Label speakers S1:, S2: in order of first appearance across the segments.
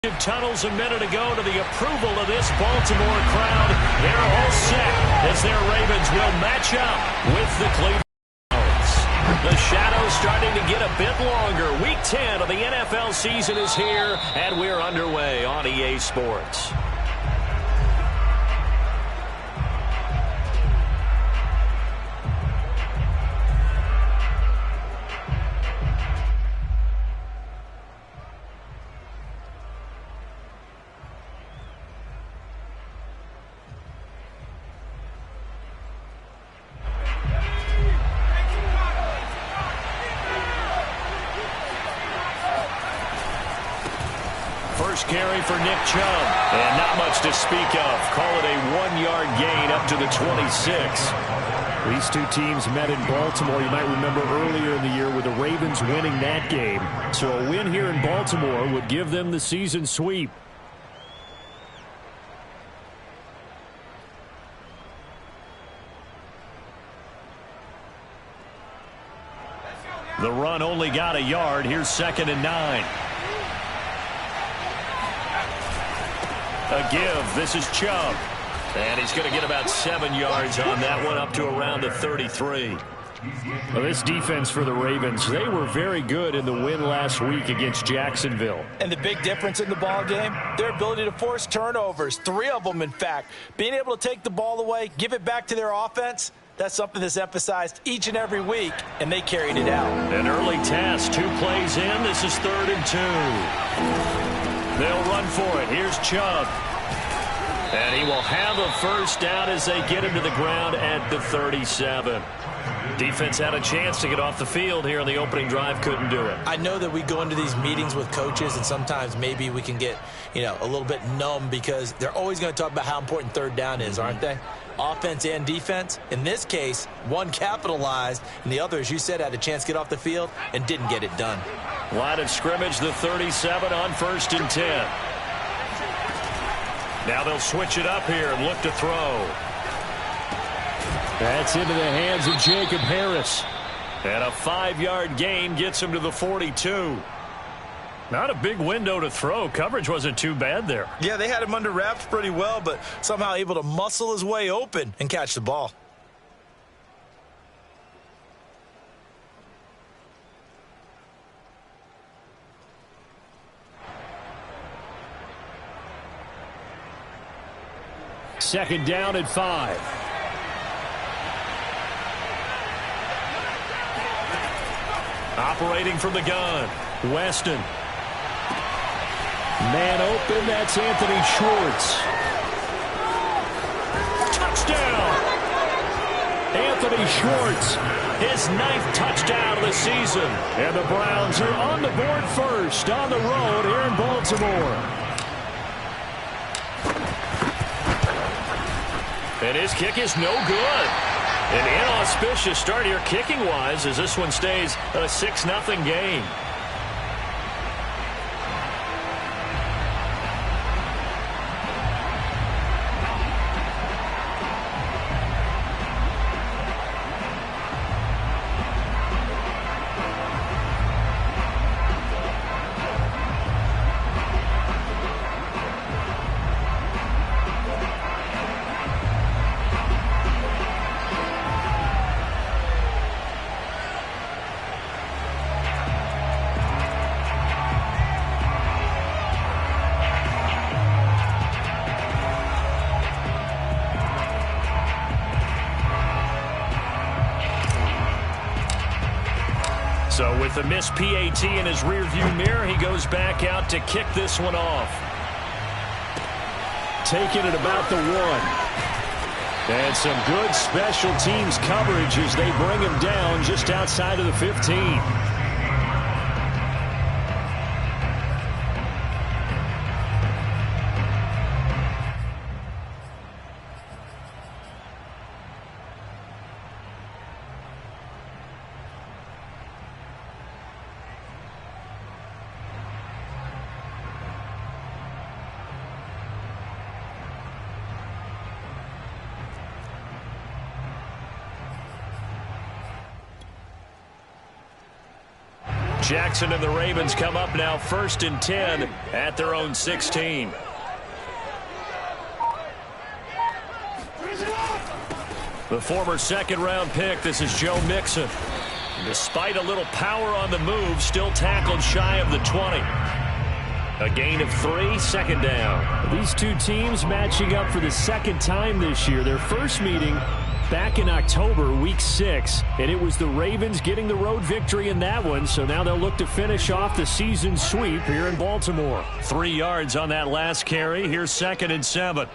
S1: Tunnels a minute ago to the approval of this Baltimore crowd. They're all set as their Ravens will match up with the Cleveland Browns. The shadow's starting to get a bit longer. Week 10 of the NFL season is here, and we're underway on EA Sports. First carry for Nick Chubb, and not much to speak of. Call it a 1-yard gain up to the 26.
S2: These two teams met in Baltimore. You might remember earlier in the year with the Ravens winning that game. So a win here in Baltimore would give them the season sweep.
S1: The run only got a yard. Here's 2nd and 9. A give. This is Chubb. And he's going to get about 7 yards on that one, up to around the 33.
S2: Well, this defense for the Ravens, they were very good in the win last week against Jacksonville.
S3: And the big difference in the ball game, their ability to force turnovers, 3 of them, in fact. Being able to take the ball away, give it back to their offense, that's something that's emphasized each and every week, and they carried it out.
S1: An early test. 2 plays in. This is 3rd and 2. They'll run for it. Here's Chubb. And he will have a first down as they get him to the ground at the 37. Defense had a chance to get off the field here on the opening drive. Couldn't do it.
S3: I know that we go into these meetings with coaches, and sometimes maybe we can get, a little bit numb because they're always going to talk about how important 3rd down is, aren't they? Offense and defense. In this case, one capitalized, and the other, as you said, had a chance to get off the field and didn't get it done.
S1: Line of scrimmage, the 37 on 1st and 10. Now they'll switch it up here and look to throw.
S2: That's into the hands of Jacob Harris.
S1: And a 5-yard gain gets him to the 42. Not a big window to throw. Coverage wasn't too bad there.
S3: Yeah, they had him under wraps pretty well, but somehow able to muscle his way open and catch the ball.
S2: Second down at 5.
S1: Operating from the gun, Weston.
S2: Man open, that's Anthony Schwartz.
S1: Touchdown!
S2: Anthony Schwartz.
S1: His 9th touchdown of the season.
S2: And the Browns are on the board first on the road here in Baltimore.
S1: And his kick is no good. An inauspicious start here kicking-wise as this one stays a 6-0 game. So with the missed PAT in his rearview mirror, he goes back out to kick this one off.
S2: Taking it about the 1. And some good special teams coverage as they bring him down just outside of the 15.
S1: Jackson and the Ravens come up now 1st and 10 at their own 16. The former second-round pick, this is Joe Mixon. Despite a little power on the move, still tackled shy of the 20. A gain of 3, second down.
S2: These two teams matching up for the second time this year. Their first meeting back in October, week 6, and it was the Ravens getting the road victory in that one, so now they'll look to finish off the season sweep here in Baltimore.
S1: 3 yards on that last carry. Here's 2nd and 7.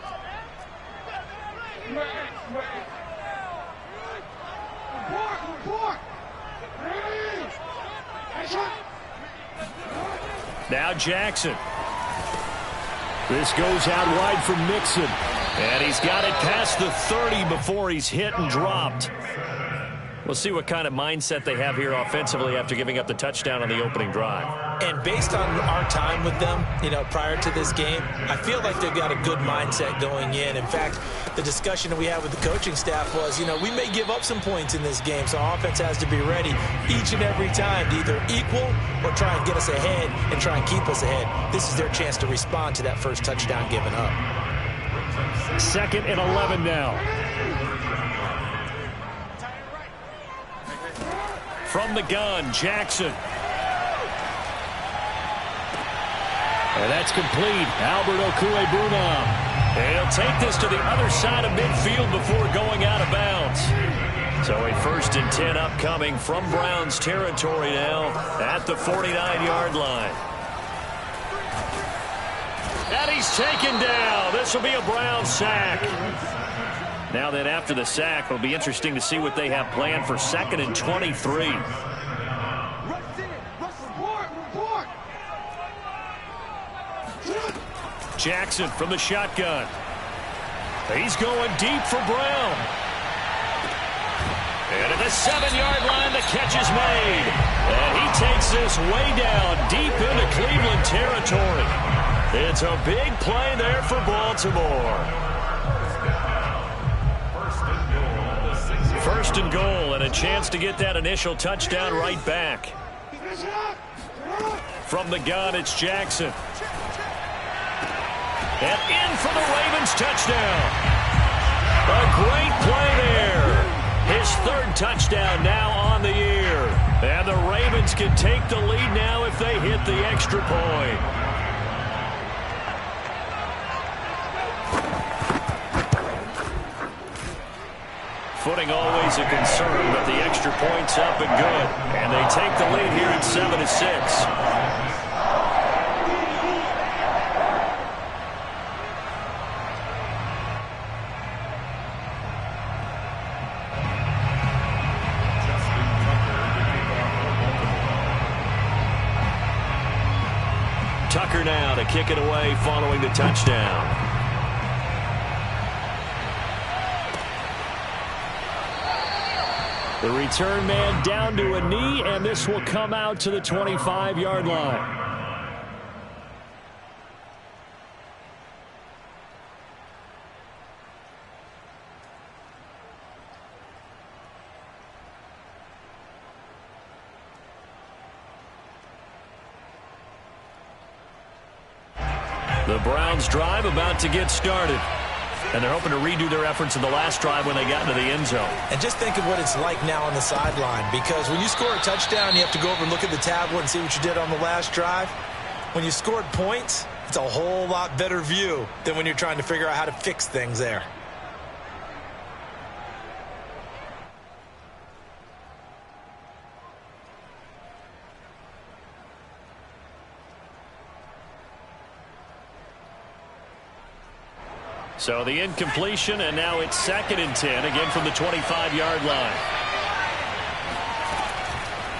S1: Now Jackson.
S2: This goes out wide for Mixon.
S1: And he's got it past the 30 before he's hit and dropped. We'll see what kind of mindset they have here offensively after giving up the touchdown on the opening drive.
S3: And based on our time with them, prior to this game, I feel like they've got a good mindset going in. In fact, the discussion that we had with the coaching staff was, we may give up some points in this game, so our offense has to be ready each and every time to either equal or try and get us ahead and try and keep us ahead. This is their chance to respond to that first touchdown given up.
S2: 2nd and 11 now.
S1: From the gun, Jackson.
S2: And that's complete. Albert Okwuegbunam.
S1: He'll take this to the other side of midfield before going out of bounds. So a 1st and 10 upcoming from Browns territory now at the 49-yard line. And he's taken down. This will be a Brown sack. Now then, after the sack, it'll be interesting to see what they have planned for 2nd and 23. Jackson from the shotgun. He's going deep for Brown. And at the 7-yard line, the catch is made. And he takes this way down deep into Cleveland territory. It's a big play there for Baltimore. 1st and goal, and a chance to get that initial touchdown right back. From the gun, it's Jackson. And in for the Ravens touchdown. A great play there. His 3rd touchdown now on the year. And the Ravens can take the lead now if they hit the extra point. Footing always a concern, but the extra point's up and good. And they take the lead here at 7-6. Tucker now to kick it away following the touchdown.
S2: The return man down to a knee, and this will come out to the 25-yard line.
S1: The Browns drive about to get started. And they're hoping to redo their efforts in the last drive when they got into the end zone.
S3: And just think of what it's like now on the sideline, because when you score a touchdown, you have to go over and look at the tablet and see what you did on the last drive. When you scored points, it's a whole lot better view than when you're trying to figure out how to fix things there.
S1: So the incompletion, and now it's 2nd and 10, again from the 25-yard line.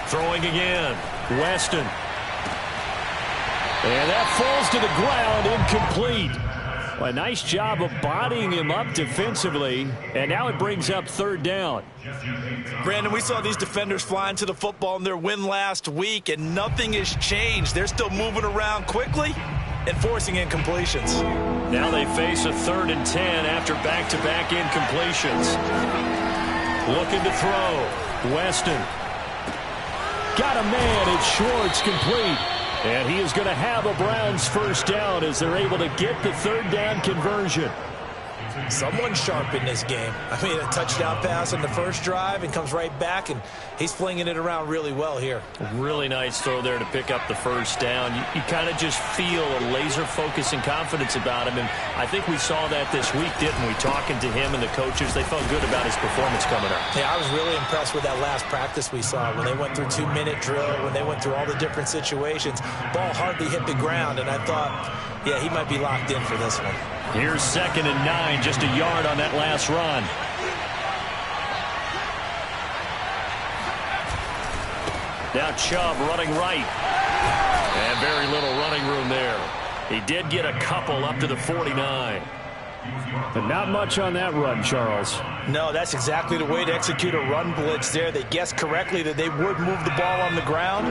S1: Throwing again, Weston.
S2: And that falls to the ground, incomplete. Well, a nice job of bodying him up defensively, and now it brings up 3rd down.
S3: Brandon, we saw these defenders flying to the football in their win last week, and nothing has changed. They're still moving around quickly and forcing incompletions.
S1: Now they face a 3rd and 10 after back-to-back incompletions. Looking to throw. Weston.
S2: got a man. It's Schwartz, complete. And he is going to have a Browns first down as they're able to get the third down conversion.
S3: Someone sharp in this game. I mean, a touchdown pass on the first drive and comes right back, and he's flinging it around really well here.
S2: Really nice throw there to pick up the first down. You kind of just feel a laser focus and confidence about him, and I think we saw that this week, didn't we? Talking to him and the coaches, they felt good about his performance coming up.
S3: Yeah, I was really impressed with that last practice we saw when they went through 2-minute drill, when they went through all the different situations. Ball hardly hit the ground, and I thought, yeah, he might be locked in for this one.
S2: Here's 2nd and 9, just a yard on that last run. Now Chubb running right. And very little running room there. He did get a couple up to the 49. But not much on that run, Charles.
S3: No, that's exactly the way to execute a run blitz there. They guessed correctly that they would move the ball on the ground,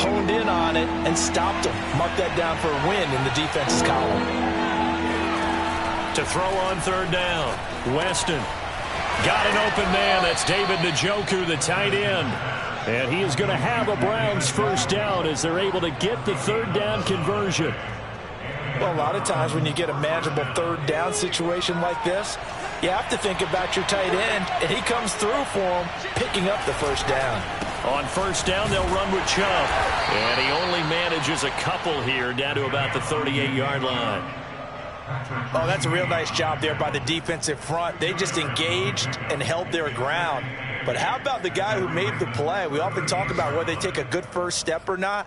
S3: honed in on it, and stopped them. Mark that down for a win in the defense's column.
S2: To throw on third down, Weston got an open man. That's David Njoku, the tight end. And he is going to have a Browns first down as they're able to get the third down conversion.
S3: Well, a lot of times when you get a manageable third down situation like this, you have to think about your tight end, and he comes through for him, picking up the first down.
S2: On first down, they'll run with Chubb. And he only manages a couple here down to about the 38-yard line.
S3: Oh, that's a real nice job there by the defensive front. They just engaged and held their ground. But how about the guy who made the play? We often talk about whether they take a good first step or not.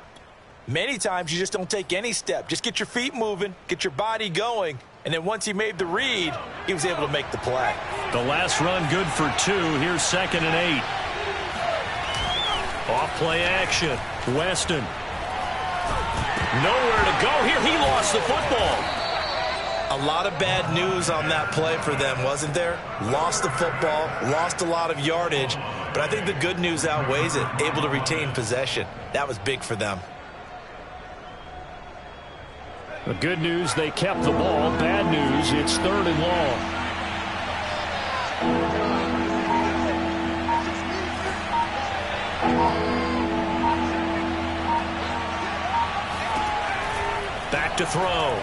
S3: Many times you just don't take any step. Just get your feet moving, get your body going, and then once he made the read, he was able to make the play.
S2: The last run good for 2. Here's 2nd and 8. Off play action. Weston. Nowhere to go here. He lost the football.
S3: A lot of bad news on that play for them, wasn't there? Lost the football, lost a lot of yardage, but I think the good news outweighs it. Able to retain possession. That was big for them.
S2: The good news, they kept the ball. Bad news, it's 3rd and long. Back to throw.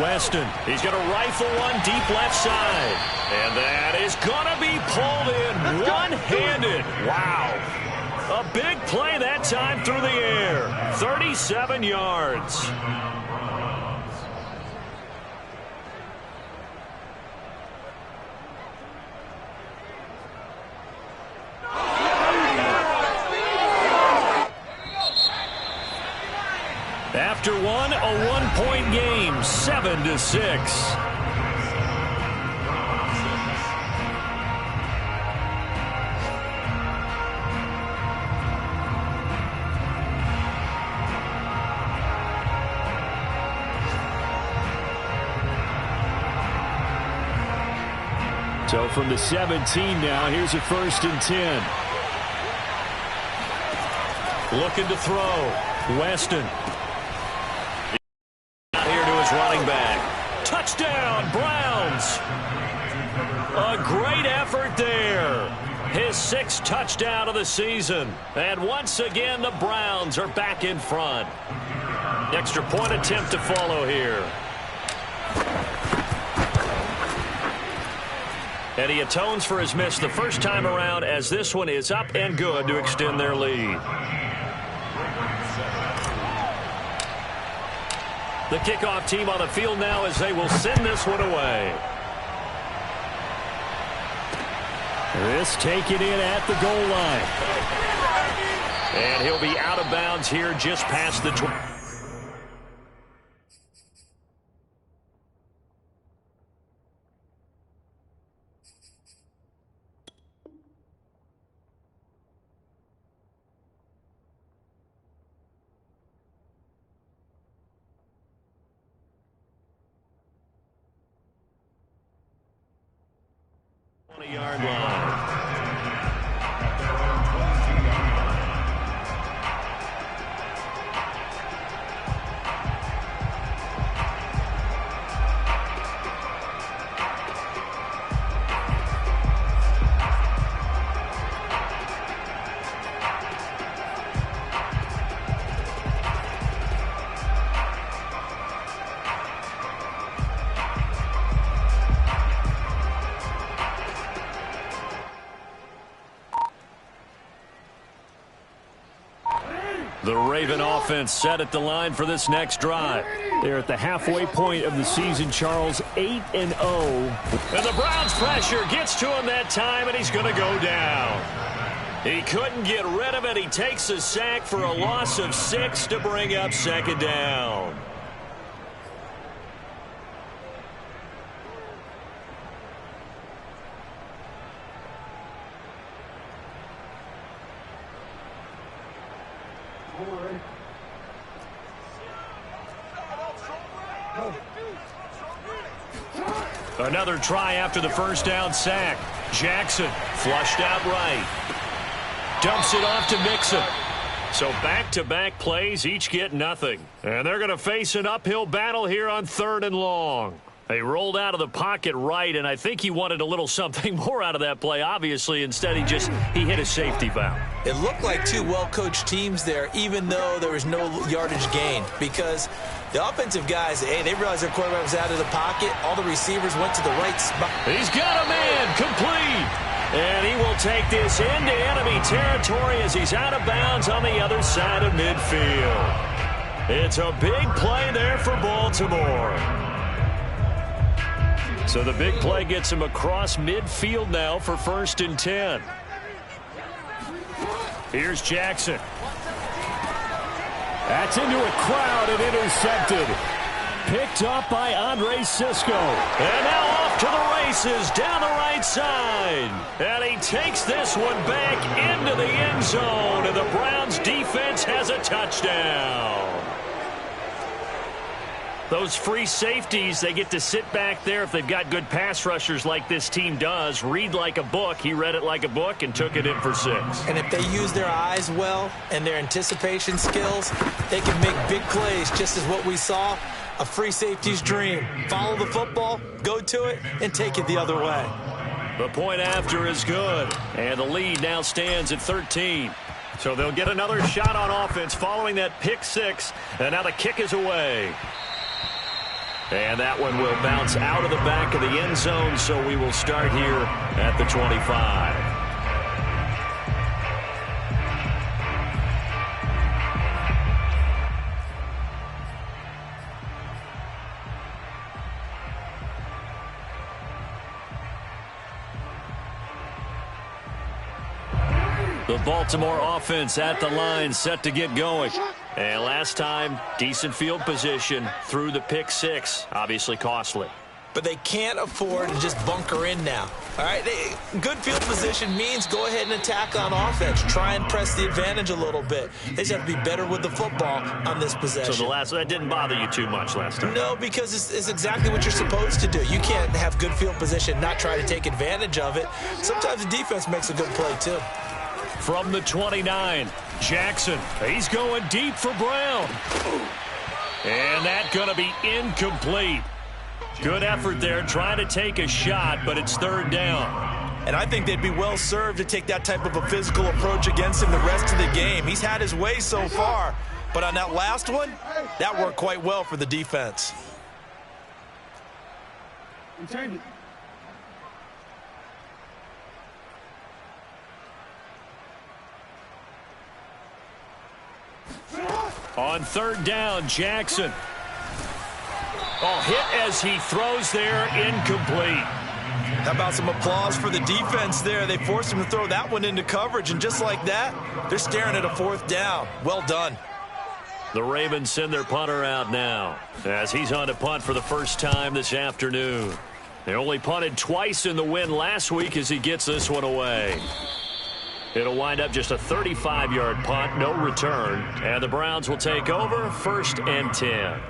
S2: Weston, he's going to rifle one deep left side. And that is going to be pulled in one-handed. Wow. A big play that time through the air. 37 yards. After one, a one-point game, 7-6. So from the 17 now, here's a 1st and 10. Looking to throw. Weston. Here to his running back. Touchdown, Browns. A great effort there. His 6th touchdown of the season. And once again, the Browns are back in front. Extra point attempt to follow here. And he atones for his miss the first time around, as this one is up and good to extend their lead. The kickoff team on the field now as they will send this one away. This taken in at the goal line. And he'll be out of bounds here just past the 20. Yard line. The Raven offense set at the line for this next drive. They're at the halfway point of the season, Charles, 8-0.
S1: And the Browns' pressure gets to him that time, and he's going to go down. He couldn't get rid of it. He takes a sack for a loss of 6 to bring up second down. Another try after the first down sack. Jackson flushed out right. Dumps it off to Mixon. So back-to-back plays, each get nothing. And they're going to face an uphill battle here on 3rd and long. They rolled out of the pocket right, and I think he wanted a little something more out of that play, obviously. Instead, he hit a safety valve.
S3: It looked like two well-coached teams there, even though there was no yardage gain, because the offensive guys, they realized their quarterback was out of the pocket. All the receivers went to the right spot.
S1: He's got a man complete. And he will take this into enemy territory as he's out of bounds on the other side of midfield. It's a big play there for Baltimore. So the big play gets him across midfield now for 1st and 10. Here's Jackson.
S2: That's into a crowd and intercepted. Picked up by Andre Sisco.
S1: And now off to the races down the right side. And he takes this one back into the end zone. And the Browns defense has a touchdown. Those free safeties, they get to sit back there if they've got good pass rushers like this team does. Read like a book. He read it like a book and took it in for 6.
S3: And if they use their eyes well and their anticipation skills, they can make big plays, just as what we saw. A free safety's dream. Follow the football, go to it, and take it the other way.
S1: The point after is good. And the lead now stands at 13. So they'll get another shot on offense following that pick 6. And now the kick is away. And that one will bounce out of the back of the end zone, so we will start here at the 25. The Baltimore offense at the line, set to get going. And last time, decent field position through the pick 6. Obviously costly.
S3: But they can't afford to just bunker in now. All right, good field position means go ahead and attack on offense. Try and press the advantage a little bit. They just have to be better with the football on this possession.
S1: So that didn't bother you too much last time?
S3: No, because it's exactly what you're supposed to do. You can't have good field position, not try to take advantage of it. Sometimes the defense makes a good play too.
S1: From the 29, Jackson. He's going deep for Brown. And that's going to be incomplete. Good effort there trying to take a shot, but it's 3rd down.
S3: And I think they'd be well served to take that type of a physical approach against him the rest of the game. He's had his way so far, but on that last one, that worked quite well for the defense.
S1: On 3rd down, Jackson. Hit as he throws there, incomplete.
S3: How about some applause for the defense there? They forced him to throw that one into coverage, and just like that, they're staring at a 4th down. Well done.
S1: The Ravens send their punter out now as he's on to punt for the first time this afternoon. They only punted twice in the win last week as he gets this one away. It'll wind up just a 35-yard punt, no return. And the Browns will take over 1st and 10.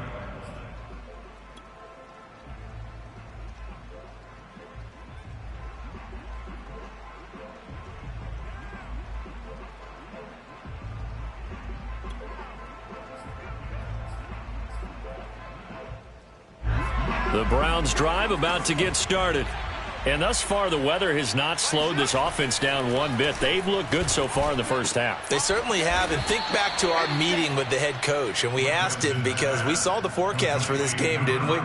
S1: The Browns drive about to get started.
S2: And thus far, the weather has not slowed this offense down one bit. They've looked good so far in the first half.
S3: They certainly have. And think back to our meeting with the head coach. And we asked him because we saw the forecast for this game, didn't we?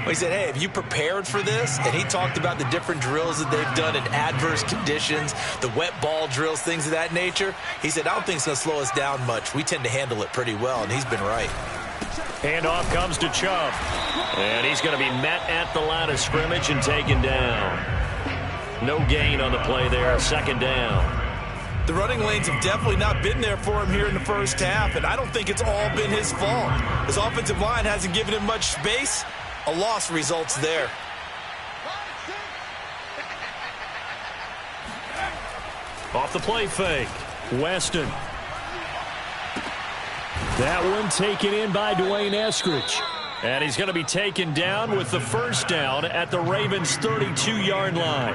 S3: We said, hey, have you prepared for this? And he talked about the different drills that they've done in adverse conditions, the wet ball drills, things of that nature. He said, I don't think it's going to slow us down much. We tend to handle it pretty well, and he's been right.
S2: Handoff comes to Chubb. And he's going to be met at the line of scrimmage and taken down. No gain on the play there, second down.
S3: The running lanes have definitely not been there for him here in the first half, and I don't think it's all been his fault. His offensive line hasn't given him much space. A loss results there.
S2: Off the play fake, Weston. That one taken in by Dwayne Eskridge. And he's going to be taken down with the first down at the Ravens' 32-yard line.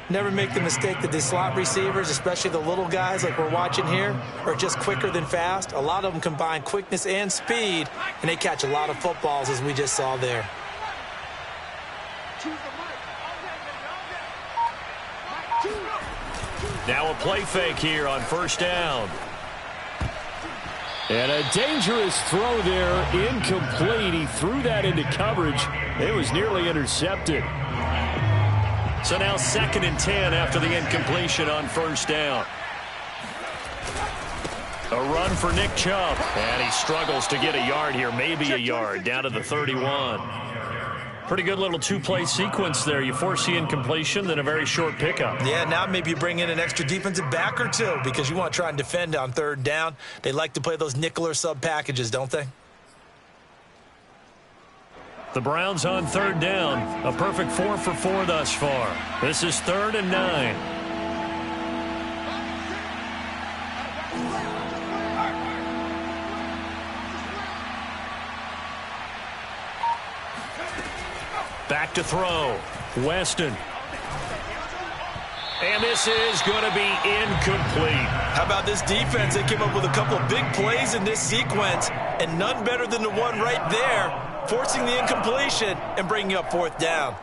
S3: Never make the mistake that the slot receivers, especially the little guys like we're watching here, are just quicker than fast. A lot of them combine quickness and speed, and they catch a lot of footballs, as we just saw there.
S2: Now a play fake here on first down. And a dangerous throw there, incomplete. He threw that into coverage. It was nearly intercepted. So now 2nd and 10 after the incompletion on first down. A run for Nick Chubb. And he struggles to get a yard here, maybe a yard, down to the 31. Pretty good little two-play sequence there. You force the incompletion, then a very short pickup.
S3: Yeah, now maybe you bring in an extra defensive back or two because you want to try and defend on third down. They like to play those nickel or sub packages, don't they?
S2: The Browns on third down. A perfect 4 for 4 thus far. This is 3rd and 9. Back to throw. Weston. And this is going to be incomplete.
S3: How about this defense? They came up with a couple of big plays in this sequence, and none better than the one right there, forcing the incompletion and bringing up 4th down.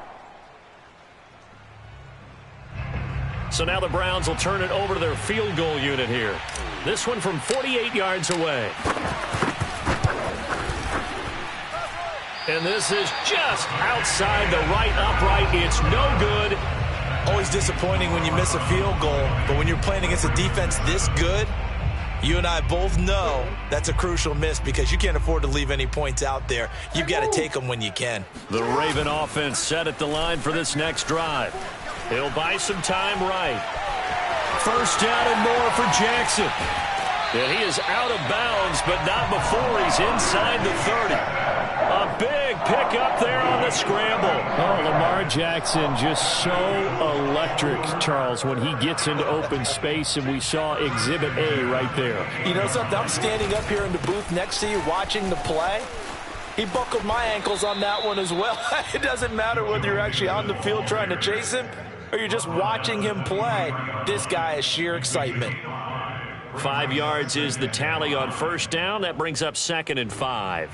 S2: So now the Browns will turn it over to their field goal unit here. This one from 48 yards away. And this is just outside the right upright. It's no good.
S3: Always disappointing when you miss a field goal, but when you're playing against a defense this good, you and I both know that's a crucial miss because you can't afford to leave any points out there. You've got to take them when you can.
S2: The Raven offense set at the line for this next drive. He'll buy some time right. First down and more for Jackson. And he is out of bounds, but not before he's inside the 30. A big pickup there on the scramble. Oh, Lamar Jackson just so electric, Charles, when he gets into open space, and we saw Exhibit A right there.
S3: You know something? I'm standing up here in the booth next to you watching the play. He buckled my ankles on that one as well. It doesn't matter whether you're actually on the field trying to chase him or you're just watching him play. This guy is sheer excitement.
S2: 5 yards is the tally on first down. That brings up 2nd and 5.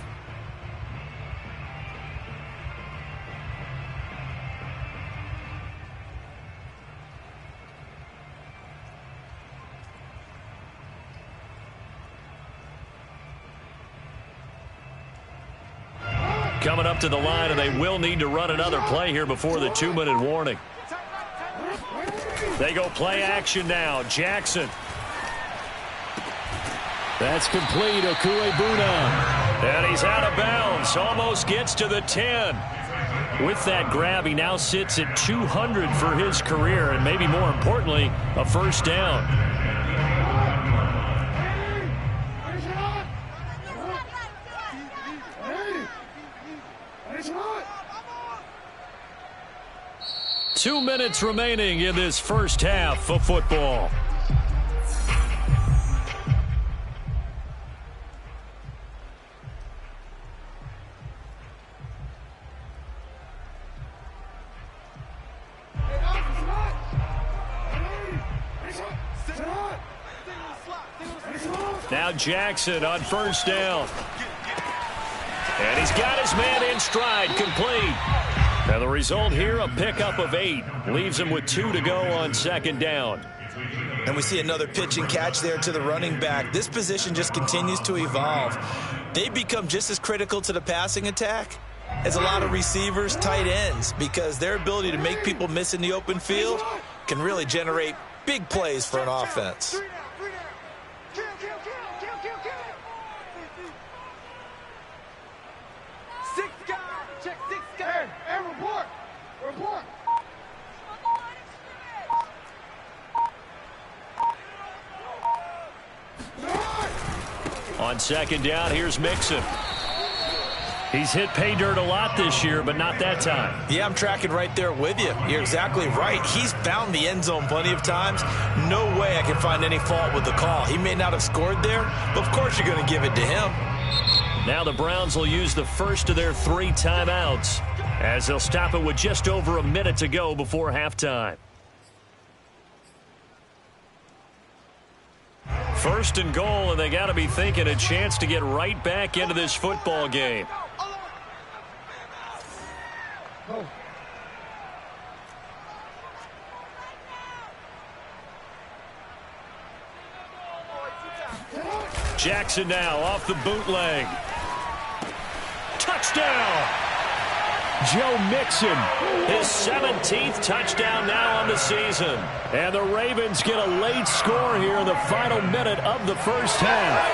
S2: Coming up to the line, and they will need to run another play here before the 2-minute warning. They go play action now. Jackson. That's complete. Okuebuna. And he's out of bounds. Almost gets to the 10. With that grab, he now sits at 200 for his career, and maybe more importantly, a first down. Two minutes remaining in this first half of football. Now Jackson on first down. And he's got his man in stride, complete. And the result here, a pickup of 8. Leaves him with 2 to go on second down.
S3: And we see another pitch and catch there to the running back. This position just continues to evolve. They become just as critical to the passing attack as a lot of receivers, tight ends, because their ability to make people miss in the open field can really generate big plays for an offense.
S2: On second down, here's Mixon. He's hit pay dirt a lot this year, but not that time.
S3: Yeah, I'm tracking right there with you. You're exactly right. He's found the end zone plenty of times. No way I can find any fault with the call. He may not have scored there, but of course you're going to give it to him.
S2: Now the Browns will use the first of their 3 timeouts as they'll stop it with just over a minute to go before halftime. First and goal, and they got to be thinking a chance to get right back into this football game. Jackson now off the bootleg. Touchdown! Joe Mixon, his 17th touchdown now on the season. And the Ravens get a late score here in the final minute of the first half.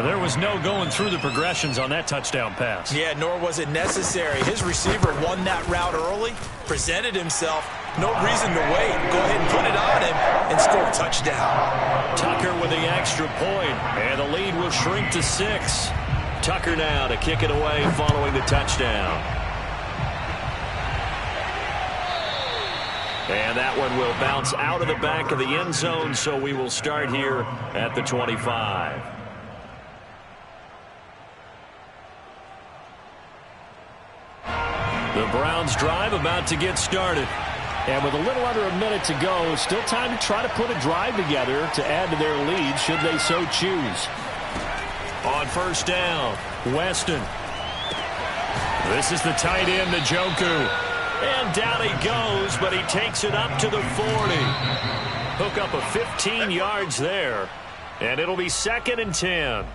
S2: There was no going through the progressions on that touchdown pass.
S3: Yeah, nor was it necessary. His receiver won that route early, presented himself. No reason to wait. Go ahead and put it on him and score a touchdown.
S2: Tucker with the extra point, and the lead will shrink to 6. Tucker now to kick it away following the touchdown. And that one will bounce out of the back of the end zone, so we will start here at the 25. The Browns drive about to get started. And with a little under a minute to go, still time to try to put a drive together to add to their lead should they so choose. On first down, Weston. This is the tight end, Njoku. And down he goes, but he takes it up to the 40. Hook up of 15 yards there. And it'll be 2nd and 10.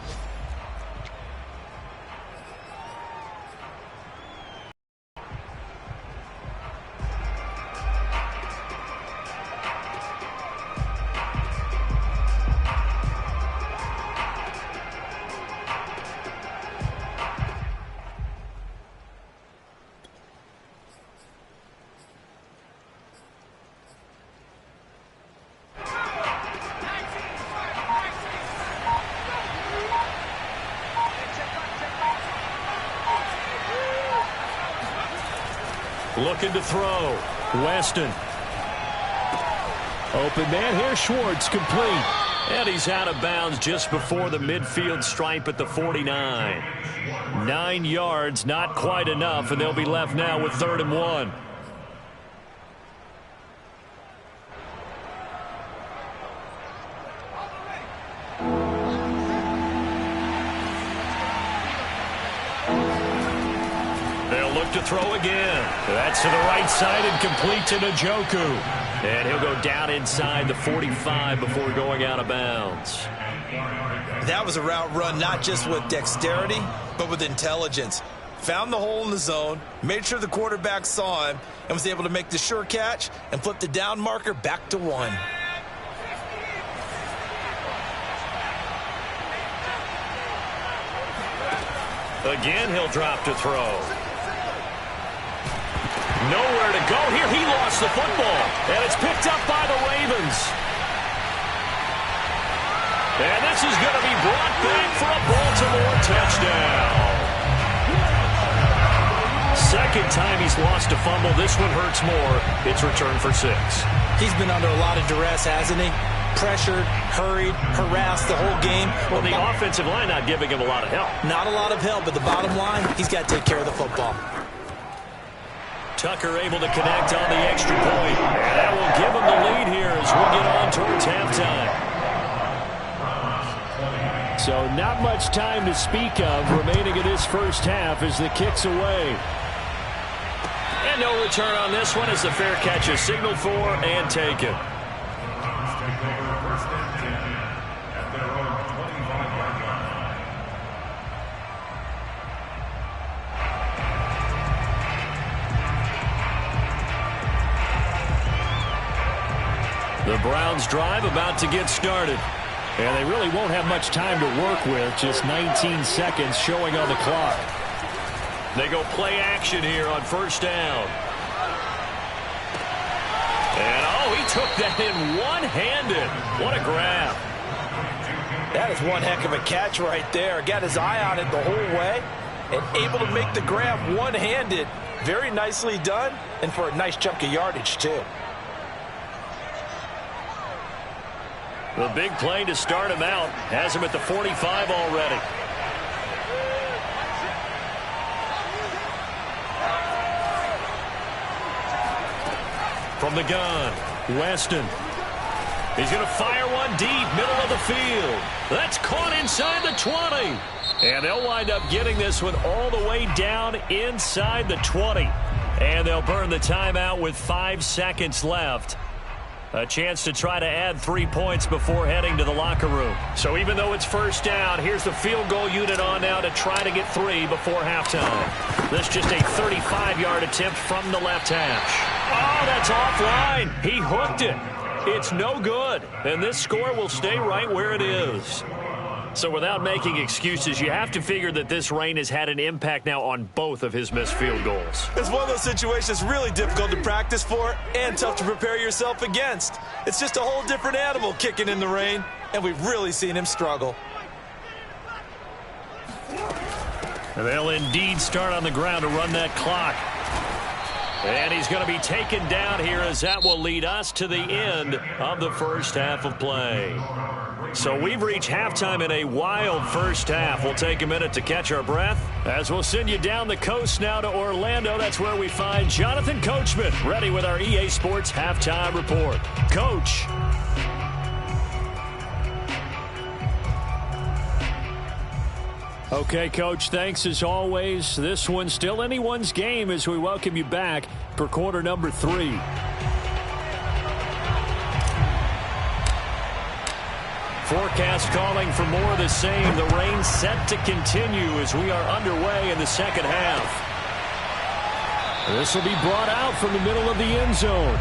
S2: Looking to throw. Weston. Open man here. Schwartz complete. And he's out of bounds just before the midfield stripe at the 49. 9 yards, not quite enough, and they'll be left now with 3rd and 1. To throw again. That's to the right side and complete to Njoku. And he'll go down inside the 45 before going out of bounds.
S3: That was a route run not just with dexterity, but with intelligence. Found the hole in the zone, made sure the quarterback saw him, and was able to make the sure catch and flip the down marker back to 1.
S2: Again, he'll drop to throw. Nowhere to go here. He lost the football, and it's picked up by the Ravens. And this is going to be brought back for a Baltimore touchdown. Second time he's lost a fumble. This one hurts more. It's returned for 6.
S3: He's been under a lot of duress, hasn't he? Pressured, hurried, harassed the whole game.
S2: Well, the offensive line not giving him a lot of help.
S3: Not a lot of help, but the bottom line, he's got to take care of the football.
S2: Tucker able to connect on the extra point. And that will give him the lead here as we get on towards halftime. So not much time to speak of remaining in this first half as the kick's away.
S1: And no return on this one as the fair catch is signaled for and taken. The Browns drive about to get started.
S2: And they really won't have much time to work with. Just 19 seconds showing on the clock.
S1: They go play action here on first down. And, oh, he took that in one-handed. What a grab.
S3: That is one heck of a catch right there. Got his eye on it the whole way and able to make the grab one-handed. Very nicely done, and for a nice chunk of yardage, too.
S1: The big play to start him out. Has him at the 45 already. From the gun, Weston. He's going to fire one deep, middle of the field. That's caught inside the 20. And they'll wind up getting this one all the way down inside the 20. And they'll burn the timeout with 5 seconds left. A chance to try to add 3 points before heading to the locker room. So even though it's first down, here's the field goal unit on now to try to get 3 before halftime. This just a 35-yard attempt from the left hash. Oh, that's offline. He hooked it. It's no good. And this score will stay right where it is. So without making excuses, you have to figure that this rain has had an impact now on both of his missed field goals.
S3: It's one of those situations really difficult to practice for and tough to prepare yourself against. It's just a whole different animal kicking in the rain, and we've really seen him struggle.
S2: And they'll indeed start on the ground to run that clock.
S1: And he's going to be taken down here as that will lead us to the end of the first half of play. So we've reached halftime in a wild first half. We'll take a minute to catch our breath as we'll send you down the coast now to Orlando. That's where we find Jonathan Coachman ready with our EA Sports Halftime Report. Coach.
S2: Okay, Coach, thanks as always. This one's still anyone's game as we welcome you back for quarter number 3.
S1: Forecast calling for more of the same. The rain set to continue as we are underway in the second half.
S2: This will be brought out from the middle of the end zone.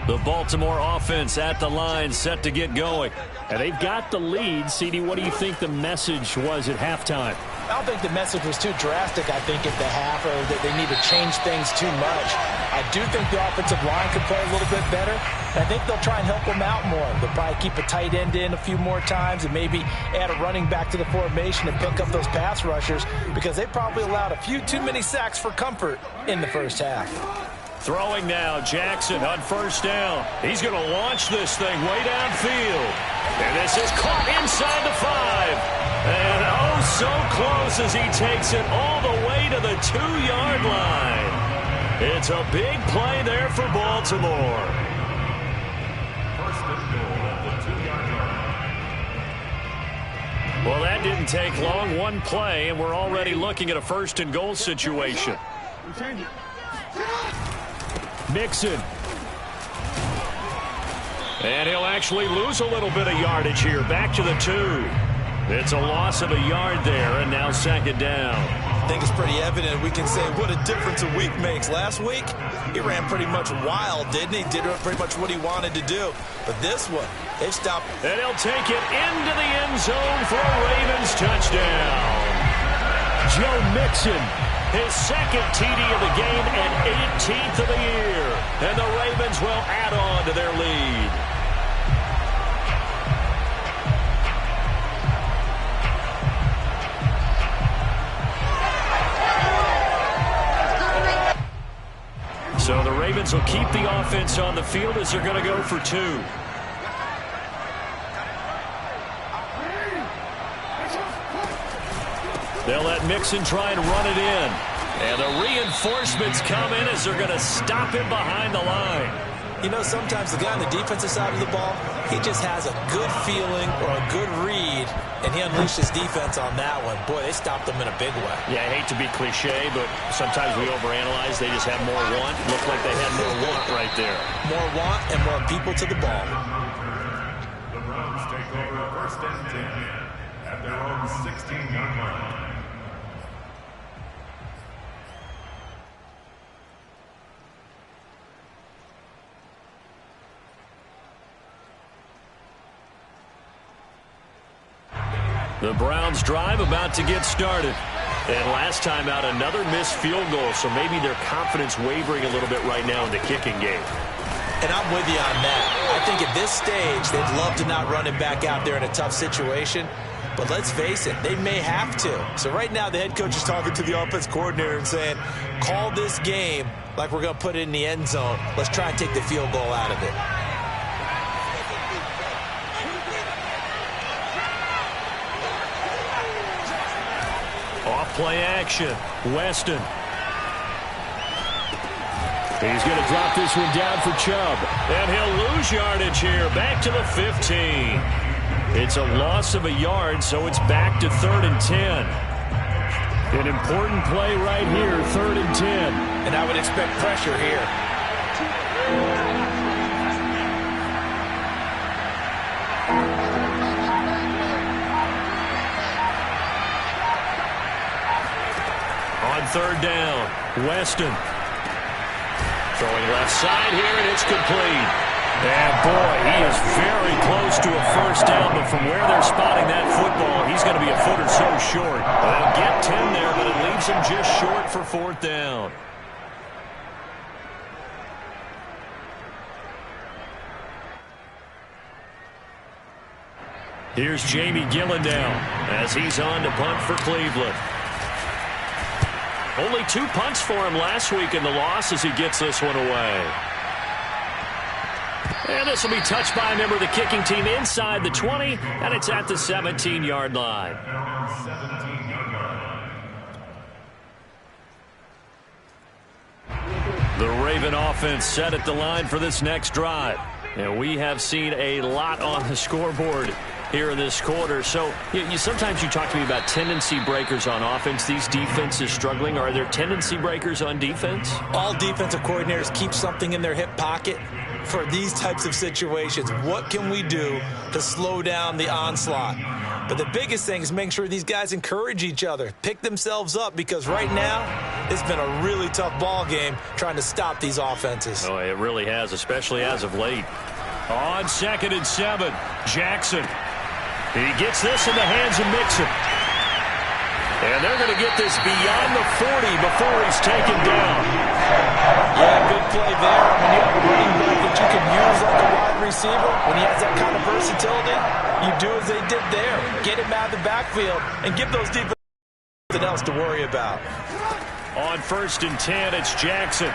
S1: The Baltimore offense at the line set to get going.
S2: And they've got the lead. CD, what do you think the message was at halftime?
S3: I don't think the message was too drastic, I think, at the half, or that they need to change things too much. I do think the offensive line could play a little bit better. And I think they'll try and help them out more. They'll probably keep a tight end in a few more times and maybe add a running back to the formation and pick up those pass rushers because they probably allowed a few too many sacks for comfort in the first half.
S1: Throwing now, Jackson on first down. He's going to launch this thing way downfield. And this is caught inside the 5. And oh, so close as he takes it all the way to the 2-yard line. It's a big play there for Baltimore. Well, that didn't take long. One play, and we're already looking at a first and goal situation.
S2: Mixon.
S1: And he'll actually lose a little bit of yardage here. Back to the 2. It's a loss of a yard there, and now second down.
S3: I think it's pretty evident. We can say what a difference a week makes. Last week, he ran pretty much wild, didn't he? Did pretty much what he wanted to do. But this one, they've stopped.
S1: And he'll take it into the end zone for a Ravens touchdown.
S2: Joe Mixon.
S1: His second TD of the game and 18th of the year. And the Ravens will add on to their lead. So the Ravens will keep the offense on the field as they're going to go for 2. They'll let
S2: Mixon try and run it in. And the reinforcements come in as they're going to stop him behind the line.
S3: You know, sometimes the guy on the defensive side of the ball, he just has a good feeling or a good read, and he unleashed his defense on that one. Boy, they stopped him in a big way.
S2: Yeah, I hate to be cliche, but sometimes we overanalyze. They just have more want. Looked like they had more want right there.
S3: More want and more people to the ball.
S4: The Browns take over first and 10 at their own 16-yard line.
S2: The Browns drive about to get started. And last time out, another missed field goal, so maybe their confidence wavering a little bit right now in the kicking game.
S3: And I'm with you on that. I think at this stage, they'd love to not run it back out there in a tough situation. But let's face it, they may have to. So right now, the head coach is talking to the offense coordinator and saying, call this game like we're going to put it in the end zone. Let's try and take the field goal out of it.
S2: Play action. Weston. He's going to drop this one down for Chubb. And he'll lose yardage here. Back to the 15. It's a loss of a yard, so it's back to 3rd and 10. An important play right here, 3rd and 10.
S3: And I would expect pressure here.
S2: On 3rd down, Weston. Throwing left side here, and it's complete. And boy, he is very close to a first down, but from where they're spotting that football, he's going to be a foot or so short. They'll get 10 there, but it leaves him just short for 4th down. Here's Jamie Gillendow as he's on to punt for Cleveland. Only 2 punts for him last week in the loss as he gets this one away. And this will be touched by a member of the kicking team inside the 20, and it's at the 17-yard line. The Raven offense set at the line for this next drive. And we have seen a lot on the scoreboard here in this quarter. So sometimes you talk to me about tendency breakers on offense. These defenses struggling. Are there tendency breakers on defense?
S3: All defensive coordinators keep something in their hip pocket for these types of situations. What can we do to slow down the onslaught? But the biggest thing is making sure these guys encourage each other, pick themselves up, because right now it's been a really tough ball game trying to stop these offenses.
S2: Oh, it really has, especially as of late. On 2nd and 7, Jackson. He gets this in the hands of Mixon. And they're going to get this beyond the 40 before he's taken down.
S3: Yeah, good play there. When you have a running back that you can use like a wide receiver, when he has that kind of versatility, you do as they did there. Get him out of the backfield and give those defenses something else to worry about.
S2: On 1st and 10, it's Jackson.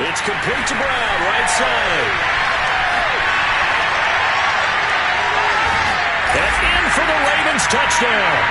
S2: It's complete to Brown, right side. And in for the Ravens touchdown.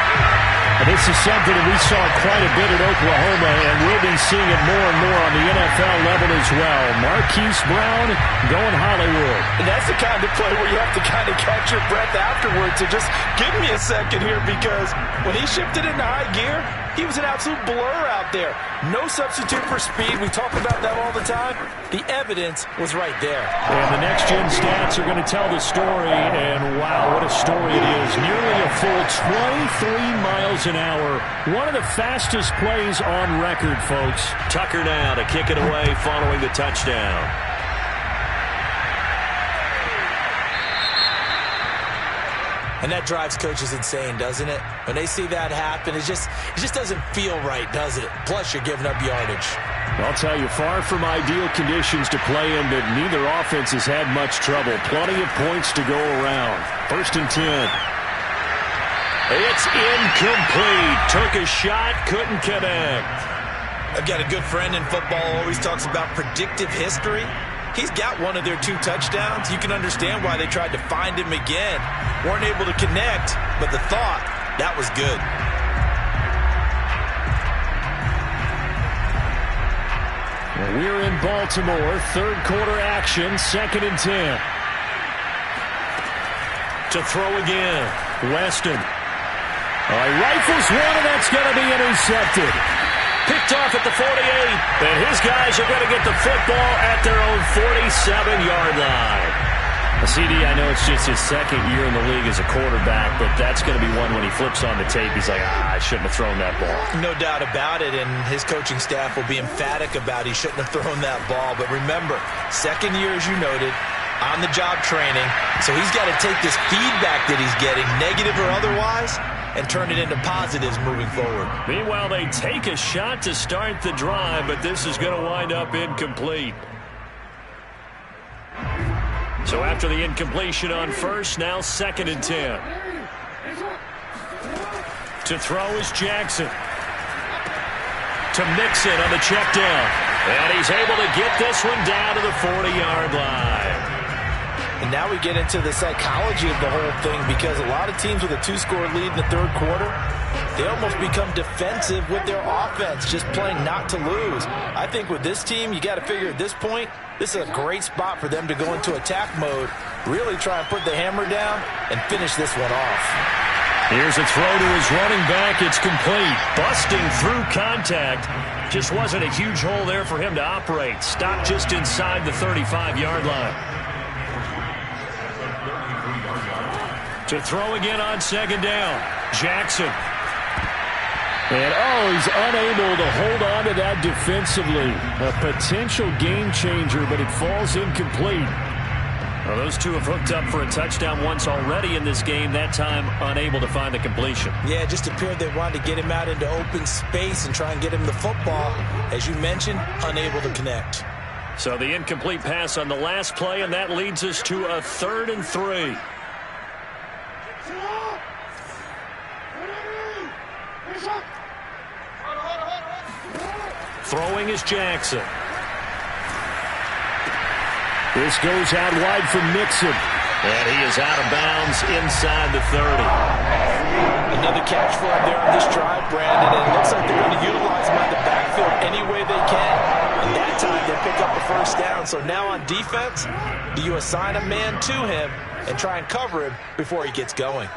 S2: And this is something that we saw quite a bit at Oklahoma, and we'll be seeing it more and more on the NFL level as well. Marquise Brown going Hollywood.
S3: And that's the kind of play where you have to kind of catch your breath afterwards. So just give me a second here, because when he shifted into high gear, he was an absolute blur out there. No substitute for speed. We talk about that all the time. The evidence was right there.
S2: And the next-gen stats are going to tell the story, and wow, what a story it is. Nearly a full 23 miles an hour. One of the fastest plays on record, folks. Tucker now to kick it away following the touchdown.
S3: And that drives coaches insane, doesn't it? When they see that happen, it just doesn't feel right, does it? Plus, you're giving up yardage.
S2: I'll tell you, far from ideal conditions to play in, but neither offense has had much trouble. Plenty of points to go around. 1st and 10. It's incomplete. Took a shot, couldn't connect.
S3: I've got a good friend in football who always talks about predictive history. He's got one of their 2 touchdowns. You can understand why they tried to find him again. Weren't able to connect, but the thought, that was good.
S2: We're in Baltimore. Third quarter action. 2nd and 10. To throw again. Weston. He rifles one, and that's going to be intercepted.
S1: Picked off at the 48. And his guys are going to get the football at their own 47-yard line.
S2: CD, I know it's just his second year in the league as a quarterback, but that's going to be one when he flips on the tape. He's like, I shouldn't have thrown that ball.
S3: No doubt about it, and his coaching staff will be emphatic about he shouldn't have thrown that ball. But remember, second year, as you noted, on-the-job training, so he's got to take this feedback that he's getting, negative or otherwise, and turn it into positives moving forward.
S1: Meanwhile, they take a shot to start the drive, but this is going to wind up incomplete. So after the incompletion on first, now 2nd and 10. To throw is Jackson. To Mixon on the check down. And he's able to get this one down to the 40-yard line.
S3: And now we get into the psychology of the whole thing, because a lot of teams with a 2-score lead in the third quarter, they almost become defensive with their offense, just playing not to lose. I think with this team, you got to figure at this point, this is a great spot for them to go into attack mode, really try and put the hammer down and finish this one off.
S1: Here's a throw to his running back. It's complete. Busting through contact. Just wasn't a huge hole there for him to operate. Stopped just inside the 35-yard line. To throw again on 2nd down. Jackson.
S2: And, he's unable to hold on to that defensively. A potential game changer, but it falls incomplete.
S1: Well, those two have hooked up for a touchdown once already in this game, that time unable to find the completion.
S3: Yeah, it just appeared they wanted to get him out into open space and try and get him the football. As you mentioned, unable to connect.
S1: So the incomplete pass on the last play, and that leads us to a 3rd and 3. Throwing is Jackson.
S2: This goes out wide for Mixon.
S1: And he is out of bounds inside the 30.
S3: Another catch for him there on this drive, Brandon. And it looks like they're going to utilize him out the backfield any way they can. And that time they pick up the first down. So now on defense, do you assign a man to him and try and cover him before he gets going?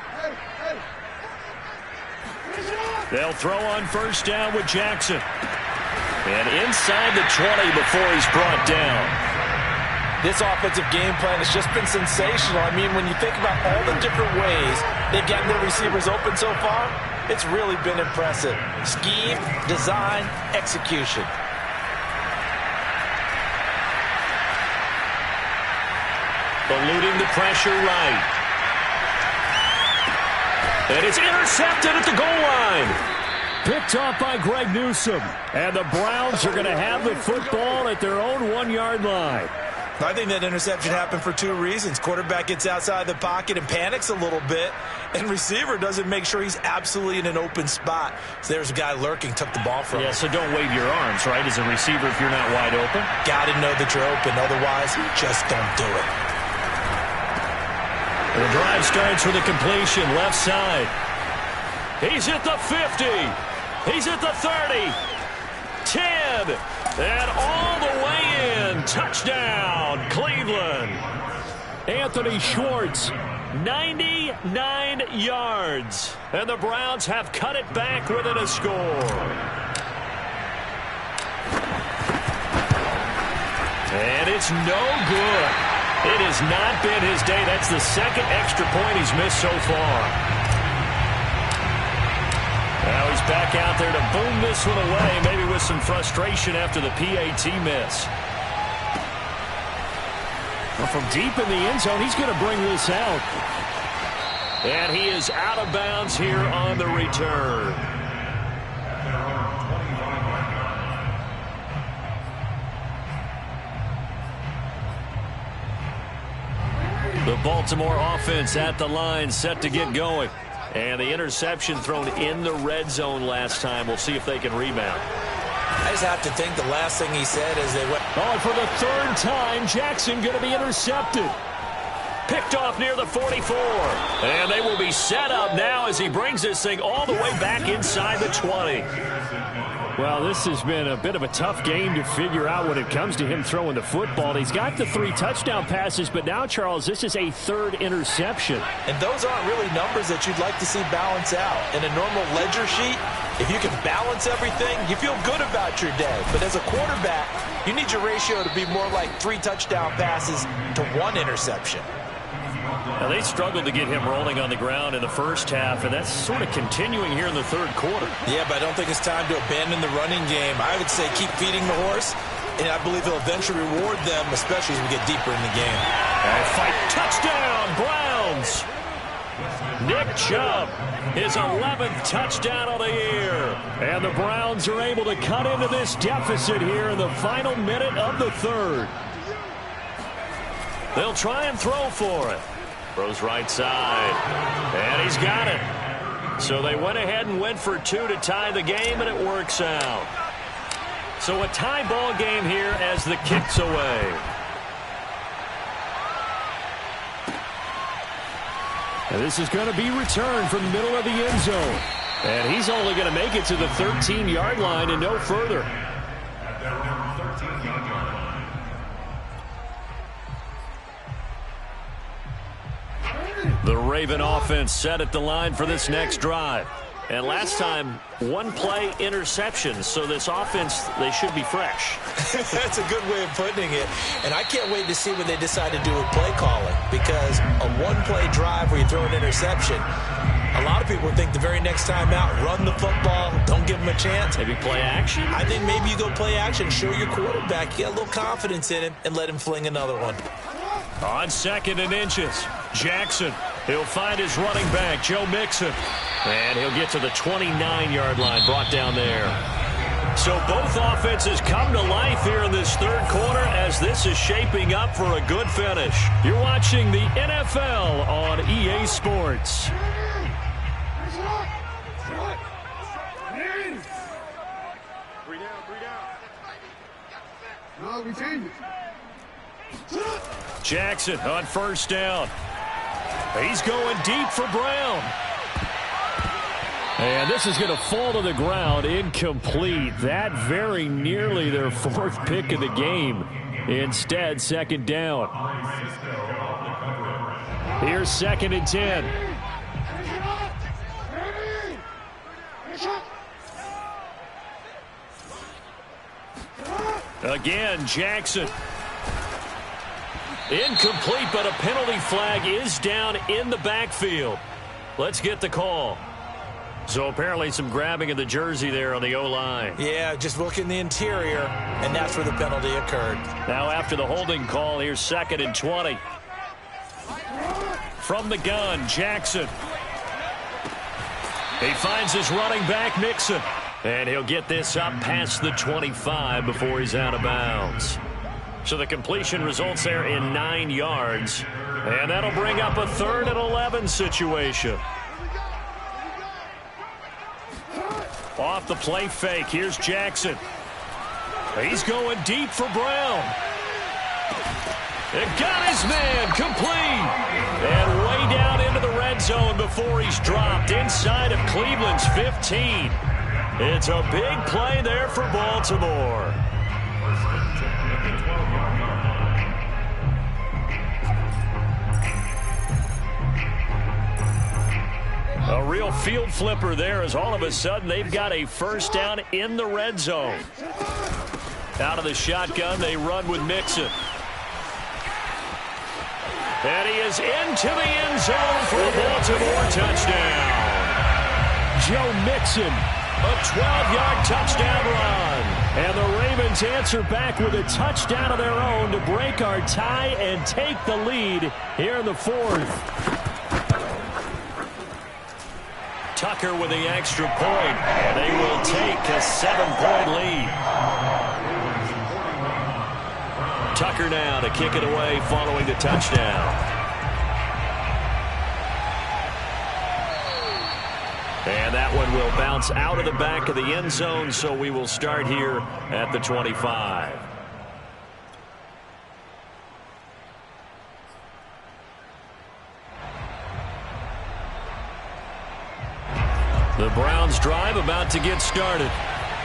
S1: They'll throw on first down with Jackson. And inside the 20 before he's brought down.
S3: This offensive game plan has just been sensational. I mean, when you think about all the different ways they've gotten their receivers open so far, it's really been impressive. Scheme, design, execution.
S1: Eluding the pressure right. And it's intercepted at the goal line.
S2: Picked off by Greg Newsome. And the Browns are going to have the football at their own 1-yard line.
S3: I think that interception happened for 2 reasons. Quarterback gets outside the pocket and panics a little bit, and receiver doesn't make sure he's absolutely in an open spot. So there's a guy lurking, took the ball from him.
S1: Yeah, so don't wave your arms, right, as a receiver if you're not wide open.
S3: Got to know that you're open. Otherwise, just don't do it.
S1: The drive starts with a completion left side. He's at the 50. He's at the 30. 10. And all the way in. Touchdown, Cleveland.
S2: Anthony Schwartz.
S1: 99 yards. And the Browns have cut it back within a score. And it's no good. It has not been his day. That's the second extra point he's missed so far. Now he's back out there to boom this one away, maybe with some frustration after the PAT miss.
S2: Well, from deep in the end zone, he's going to bring this out.
S1: And he is out of bounds here on the return. The Baltimore offense at the line, set to get going. And the interception thrown in the red zone last time. We'll see if they can rebound.
S3: I just have to think the last thing he said as they went.
S2: Oh, for the 3rd time, Jackson going to be intercepted.
S1: Picked off near the 44. And they will be set up now as he brings this thing all the way back inside the 20.
S2: Well, this has been a bit of a tough game to figure out when it comes to him throwing the football. He's got the 3 touchdown passes, but now, Charles, this is a 3rd interception.
S3: And those aren't really numbers that you'd like to see balance out. In a normal ledger sheet, if you can balance everything, you feel good about your day. But as a quarterback, you need your ratio to be more like 3 touchdown passes to 1 interception.
S2: Now, they struggled to get him rolling on the ground in the first half, and that's sort of continuing here in the 3rd quarter.
S3: Yeah, but I don't think it's time to abandon the running game. I would say keep feeding the horse, and I believe he'll eventually reward them, especially as we get deeper in the game.
S2: Fight touchdown, Browns! Nick Chubb, his 11th touchdown of the year. And the Browns are able to cut into this deficit here in the final minute of the 3rd. They'll try and throw for it. Throws right side. And he's got it. So they went ahead and went for 2 to tie the game, and it works out. So a tie ball game here as the kick's away. And this is going to be returned from the middle of the end zone. And he's only going to make it to the 13-yard line and no further.
S4: At their own 13-yard line.
S2: The Raven offense set at the line for this next drive. And last time, 1-play interception. So this offense, they should be fresh.
S3: That's a good way of putting it. And I can't wait to see what they decide to do with play calling. Because a 1-play drive where you throw an interception, a lot of people think the very next time out, run the football, don't give them a chance.
S2: Maybe play action?
S3: I think maybe you go play action, show your quarterback, you get a little confidence in him, and let him fling another one.
S2: On 2nd and inches, Jackson. He'll find his running back, Joe Mixon. And he'll get to the 29-yard line, brought down there. So both offenses come to life here in this 3rd quarter as this is shaping up for a good finish. You're watching the NFL on EA Sports.
S4: 3 down, 3 down. No, we change it.
S2: Jackson on 1st down. He's going deep for Brown. And this is going to fall to the ground, incomplete. That very nearly their 4th pick of the game. Instead, 2nd down. Here's 2nd and 10. Again, Jackson. Incomplete, but a penalty flag is down in the backfield. Let's get the call. So apparently some grabbing of the jersey there on the O-line.
S3: Yeah, just look in the interior, and that's where the penalty occurred.
S2: Now after the holding call, here's 2nd and 20. From the gun, Jackson. He finds his running back, Mixon. And he'll get this up past the 25 before he's out of bounds. So the completion results there in 9 yards. And that'll bring up a 3rd and 11 situation. Off the play fake, here's Jackson. He's going deep for Brown. It got his man complete. And way down into the red zone before he's dropped inside of Cleveland's 15. It's a big play there for Baltimore. A real field flipper there as all of a sudden they've got a 1st down in the red zone. Out of the shotgun, they run with Mixon. And he is into the end zone for a Baltimore touchdown. Joe Mixon, a 12-yard touchdown run. And the Ravens answer back with a touchdown of their own to break our tie and take the lead here in the 4th. Tucker with the extra point, and they will take a 7-point lead. Tucker now to kick it away following the touchdown. And that one will bounce out of the back of the end zone, so we will start here at the 25. The Browns drive about to get started.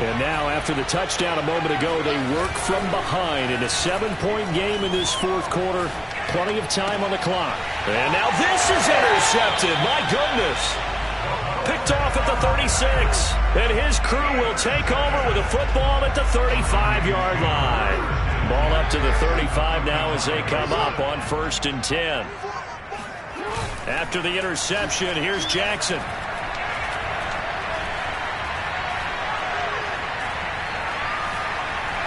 S2: And now, after the touchdown a moment ago, they work from behind in a 7-point game in this fourth quarter. Plenty of time on the clock.
S1: And now this is intercepted. My goodness. Picked off at the 36. And his crew will take over with a football at the 35-yard line. Ball up to the 35 now as they come up on 1st and 10. After the interception, here's Jackson.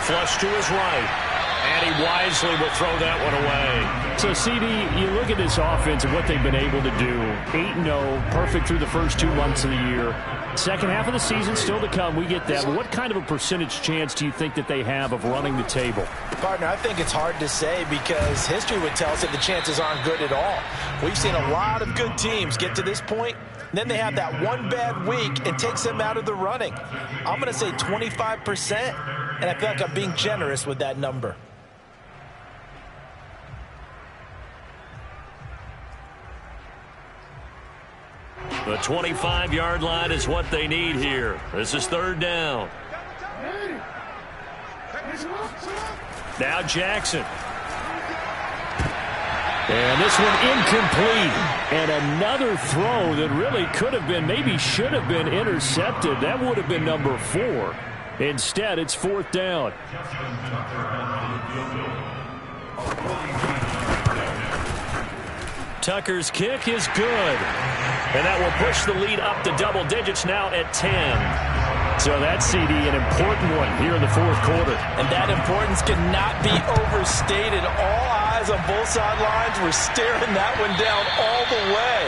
S1: Flush to his right. And he wisely will throw that one away.
S2: So, CD, you look at this offense and what they've been able to do. 8-0, perfect through the first 2 months of the year. Second half of the season still to come. We get that. But what kind of a percentage chance do you think that they have of running the table?
S3: Partner, I think it's hard to say because history would tell us that the chances aren't good at all. We've seen a lot of good teams get to this point. Then they have that one bad week and takes them out of the running. I'm going to say 25%, and I feel like I'm being generous with that number.
S1: The 25-yard line is what they need here. This is 3rd down. Now Jackson.
S2: And this one incomplete. And another throw that really could have been, maybe should have been intercepted. That would have been number 4. Instead, it's 4th down.
S1: Tucker's kick is good. And that will push the lead up to double digits now at 10.
S2: So that's, CD, an important one here in the fourth quarter.
S3: And that importance cannot be overstated. All eyes on both sidelines were staring that one down all the way.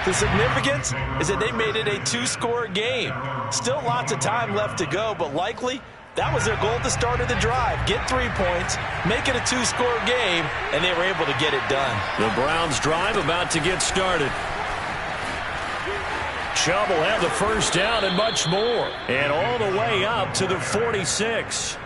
S3: The significance is that they made it a 2-score game. Still lots of time left to go, but likely that was their goal at the start of the drive. Get 3 points, make it a 2-score game, and they were able to get it done.
S1: The Browns' drive about to get started. Chubb will have the first down and much more. And all the way up to the 46.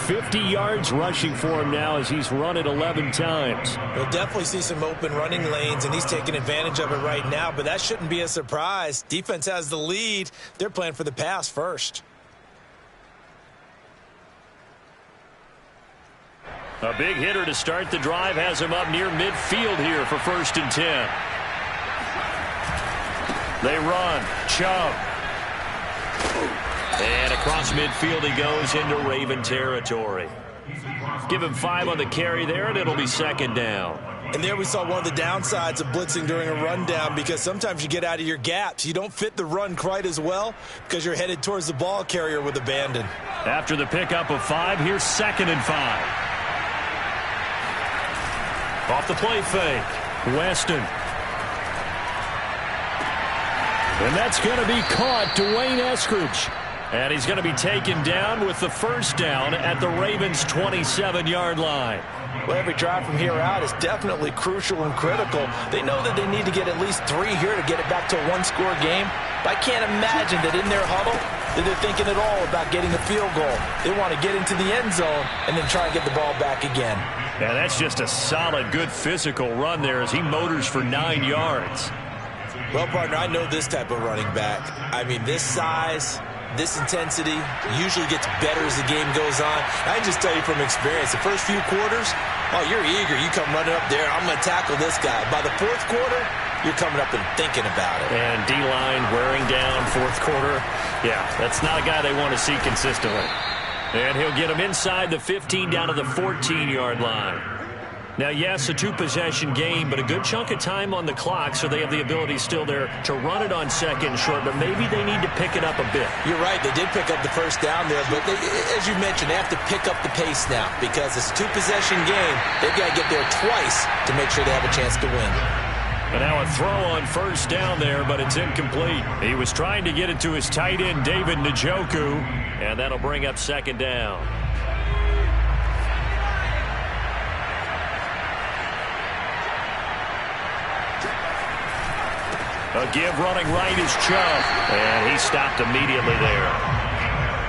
S2: 50 yards rushing for him now as he's run it 11 times.
S3: We'll definitely see some open running lanes, and he's taking advantage of it right now, but that shouldn't be a surprise. Defense has the lead. They're playing for the pass first.
S1: A big hitter to start the drive has him up near midfield here for 1st and 10. They run. Chubb. And across midfield he goes into Raven territory. Give him 5 on the carry there, and it'll be 2nd down.
S3: And there we saw one of the downsides of blitzing during a rundown because sometimes you get out of your gaps. You don't fit the run quite as well because you're headed towards the ball carrier with abandon.
S1: After the pickup of 5, here's 2nd and 5. Off the play fake.
S2: Weston. And that's going to be caught. Dwayne Eskridge.
S1: And he's going to be taken down with the first down at the Ravens' 27-yard line.
S3: Well, every drive from here out is definitely crucial and critical. They know that they need to get at least 3 here to get it back to a 1-score game. But I can't imagine that in their huddle that they're thinking at all about getting a field goal. They want to get into the end zone and then try and get the ball back again.
S1: Yeah, that's just a solid, good physical run there as he motors for 9 yards.
S3: Well, partner, I know this type of running back. I mean, this size, this intensity usually gets better as the game goes on. I can just tell you from experience, the first few quarters, oh, you're eager. You come running up there, I'm going to tackle this guy. By the fourth quarter, you're coming up and thinking about it.
S1: And D-line wearing down fourth quarter. Yeah, that's not a guy they want to see consistently. And he'll get him inside the 15 down to the 14-yard line. Now, yes, a 2-possession game, but a good chunk of time on the clock, so they have the ability still there to run it on 2nd and short, but maybe they need to pick it up a bit.
S3: You're right. They did pick up the first down there, but as you mentioned, they have to pick up the pace now because it's a 2-possession game. They've got to get there twice to make sure they have a chance to win.
S1: But now a throw on first down there, but it's incomplete. He was trying to get it to his tight end, David Njoku, and that'll bring up 2nd down. A give running right is Chubb, and he stopped immediately there.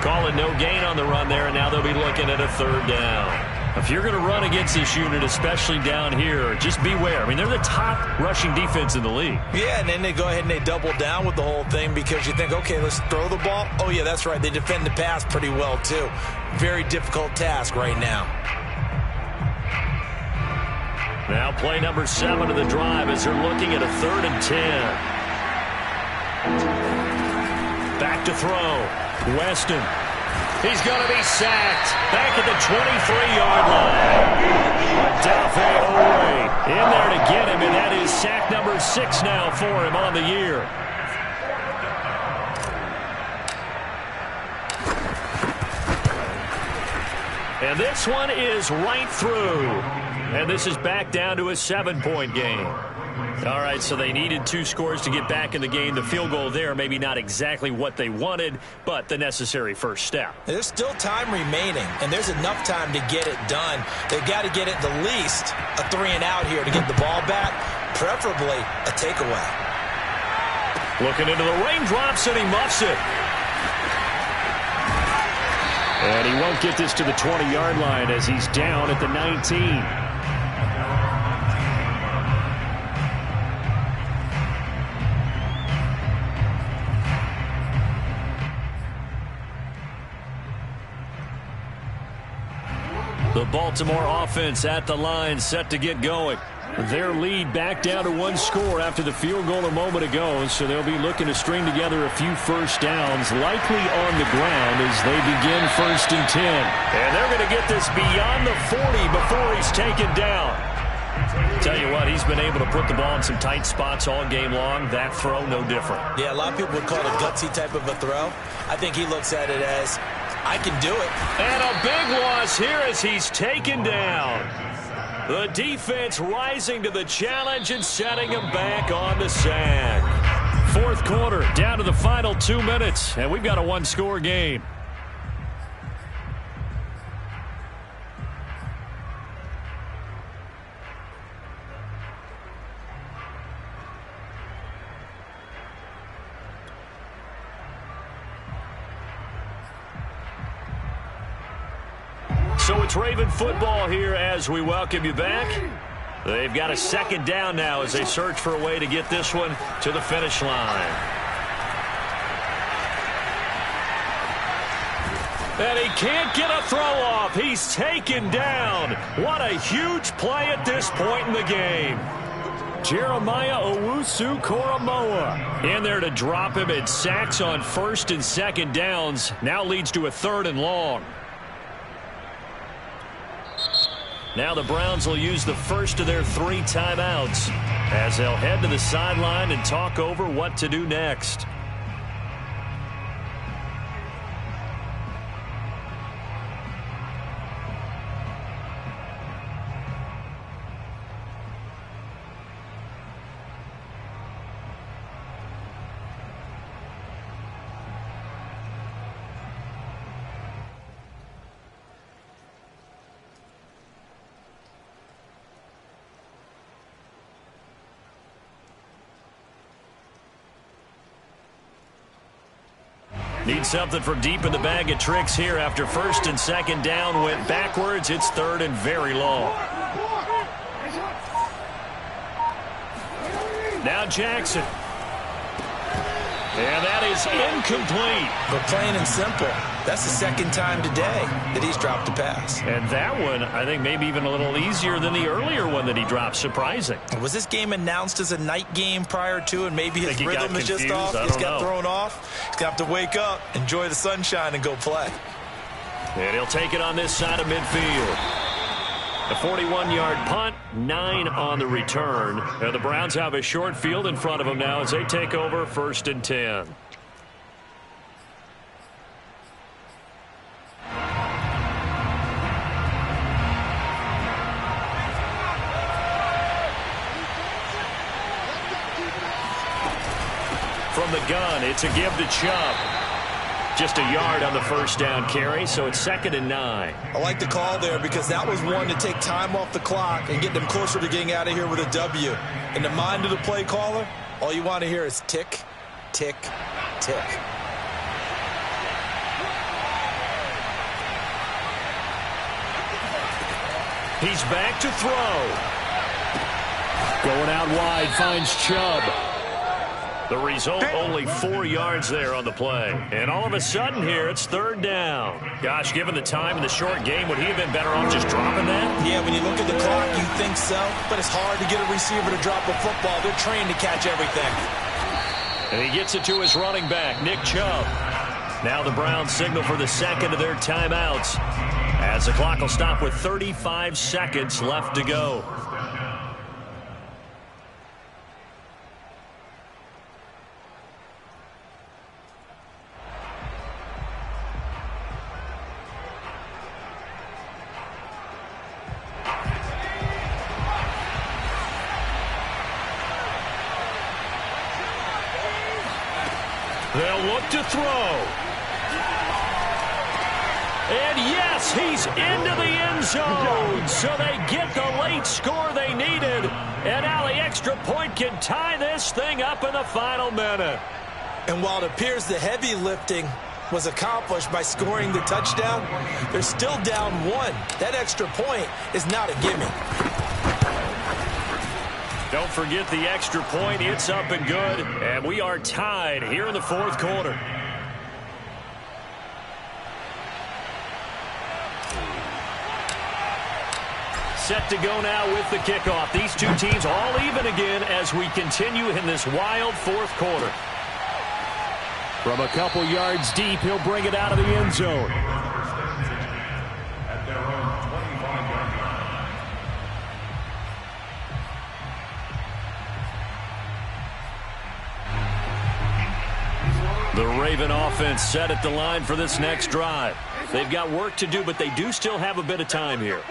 S1: Calling no gain on the run there, and now they'll be looking at a 3rd down.
S2: If you're going to run against this unit, especially down here, just beware. I mean, they're the top rushing defense in the league.
S3: Yeah, and then they go ahead and they double down with the whole thing because you think, okay, let's throw the ball. Oh, yeah, that's right. They defend the pass pretty well, too. Very difficult task right now.
S2: Now play number 7 of the drive as they're looking at a 3rd and 10. Back to throw. Weston. He's going to be sacked back at the 23-yard line. Odafe Oweh in there to get him, and that is sack number 6 now for him on the year. And this one is right through. And this is back down to a 7-point game. All right, so they needed 2 scores to get back in the game. The field goal there, maybe not exactly what they wanted, but the necessary first step.
S3: There's still time remaining, and there's enough time to get it done. They've got to get it the least a 3-and-out here to get the ball back, preferably a takeaway.
S2: Looking into the raindrops, and he muffs it. And he won't get this to the 20-yard line as he's down at the 19. The Baltimore offense at the line, set to get going. Their lead back down to 1 score after the field goal a moment ago, so they'll be looking to string together a few first downs, likely on the ground as they begin 1st and 10. And they're going to get this beyond the 40 before he's taken down. Tell you what, he's been able to put the ball in some tight spots all game long. That throw, no different.
S3: Yeah, a lot of people would call it a gutsy type of a throw. I think he looks at it as, I can do it.
S2: And a big loss here as he's taken down. The defense rising to the challenge and setting him back on the sack. 4th quarter, down to the final 2 minutes, and we've got a 1-score game. So it's Raven football here as we welcome you back. They've got a 2nd down now as they search for a way to get this one to the finish line. And he can't get a throw off. He's taken down. What a huge play at this point in the game. Jeremiah Owusu-Koramoah in there to drop him. It sacks on 1st and 2nd downs. Now leads to a 3rd and long. Now the Browns will use the first of their 3 timeouts as they'll head to the sideline and talk over what to do next. Need something from deep in the bag of tricks here after 1st and 2nd down went backwards. It's 3rd and very long. Now Jackson. And that is incomplete.
S3: But plain and simple, that's the 2nd time today that he's dropped a pass.
S2: And that one, I think, maybe even a little easier than the earlier one that he dropped. Surprising.
S3: Was this game announced as a night game prior to, and maybe his rhythm is just off? He's got thrown off. He's going to have to wake up, enjoy the sunshine, and go play.
S2: And he'll take it on this side of midfield. A 41-yard punt, 9 on the return. And the Browns have a short field in front of them now as they take over 1st and 10. From the gun, it's a give to Chubb. Just a yard on the 1st down carry, so it's 2nd and 9.
S3: I like the call there because that was one to take time off the clock and get them closer to getting out of here with a W. In the mind of the play caller, all you want to hear is tick, tick, tick.
S2: He's back to throw. Going out wide, finds Chubb. The result, only 4 yards there on the play. And all of a sudden here, it's third down. Gosh, given the time in the short game, would he have been better off just dropping that?
S3: Yeah, when you look at the clock, you think so. But it's hard to get a receiver to drop a football. They're trained to catch everything.
S2: And he gets it to his running back, Nick Chubb. Now the Browns signal for the second of their timeouts, as the clock will stop with 35 seconds left to go. They'll look to throw. And yes, he's into the end zone. So they get the late score they needed. And now the extra point can tie this thing up in the final minute.
S3: And while it appears the heavy lifting was accomplished by scoring the touchdown, they're still down 1. That extra point is not a gimme.
S2: Don't forget the extra point. It's up and good. And we are tied here in the fourth quarter. Set to go now with the kickoff. These two teams all even again as we continue in this wild fourth quarter. From a couple yards deep, he'll bring it out of the end zone.
S4: At their own 25-yard line.
S2: The Raven offense set at the line for this next drive. They've got work to do, but they do still have a bit of time here.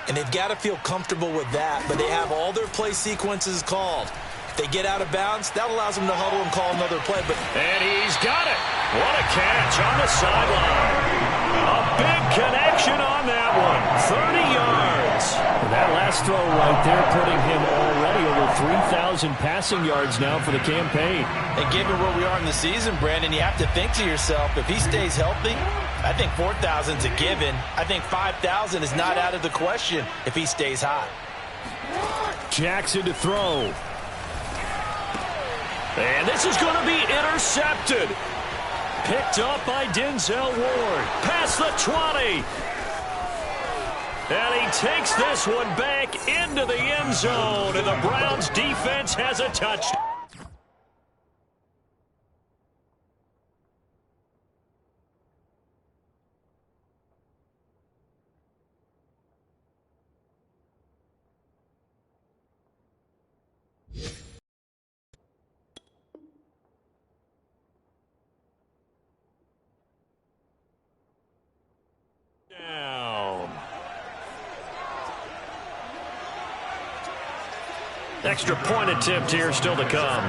S3: And they've got to feel comfortable with that, but they have all their play sequences called. If they get out of bounds, that allows them to huddle and call another play.
S2: And he's got it. What a catch on the sideline. A big connection on that one. 30 yards. And that last throw right there putting him already over 3,000 passing yards now for the campaign.
S3: And given where we are in the season, Brandon, you have to think to yourself, if he stays healthy, I think 4,000 is a given. I think 5,000 is not out of the question if he stays hot.
S2: Jackson to throw. And this is going to be intercepted. Picked up by Denzel Ward. Past the 20. And he takes this one back into the end zone. And the Browns defense has a touchdown. Extra point attempt here still to come.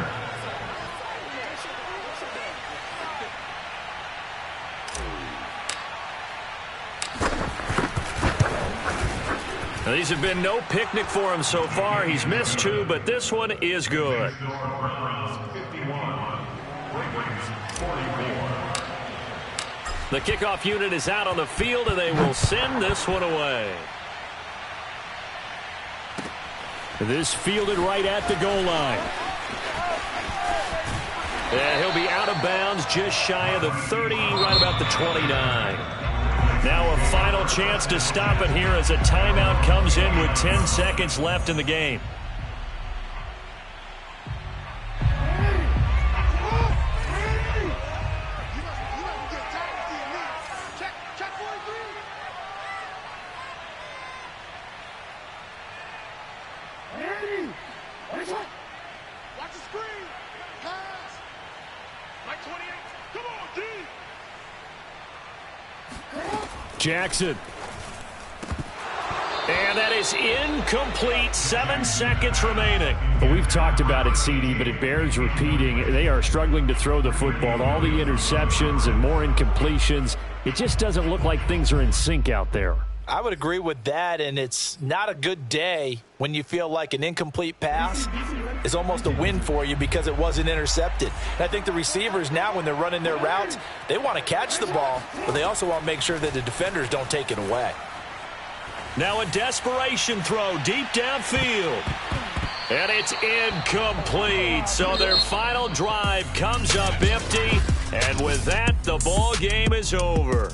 S2: Now, these have been no picnic for him so far. He's missed 2, but this one is good. The kickoff unit is out on the field, and they will send this one away. This fielded right at the goal line. And he'll be out of bounds just shy of the 30, right about the 29. Now a final chance to stop it here as a timeout comes in with 10 seconds left in the game. Jackson. And that is incomplete. 7 seconds remaining. Well, we've talked about it, CD, but it bears repeating. They are struggling to throw the football. All the interceptions and more incompletions. It just doesn't look like things are in sync out there.
S3: I would agree with that, and it's not a good day when you feel like an incomplete pass is almost a win for you because it wasn't intercepted. And I think the receivers now, when they're running their routes, they want to catch the ball, but they also want to make sure that the defenders don't take it away.
S1: Now a desperation throw deep downfield. And it's incomplete. So their final drive comes up empty. And with that, the ball game is over.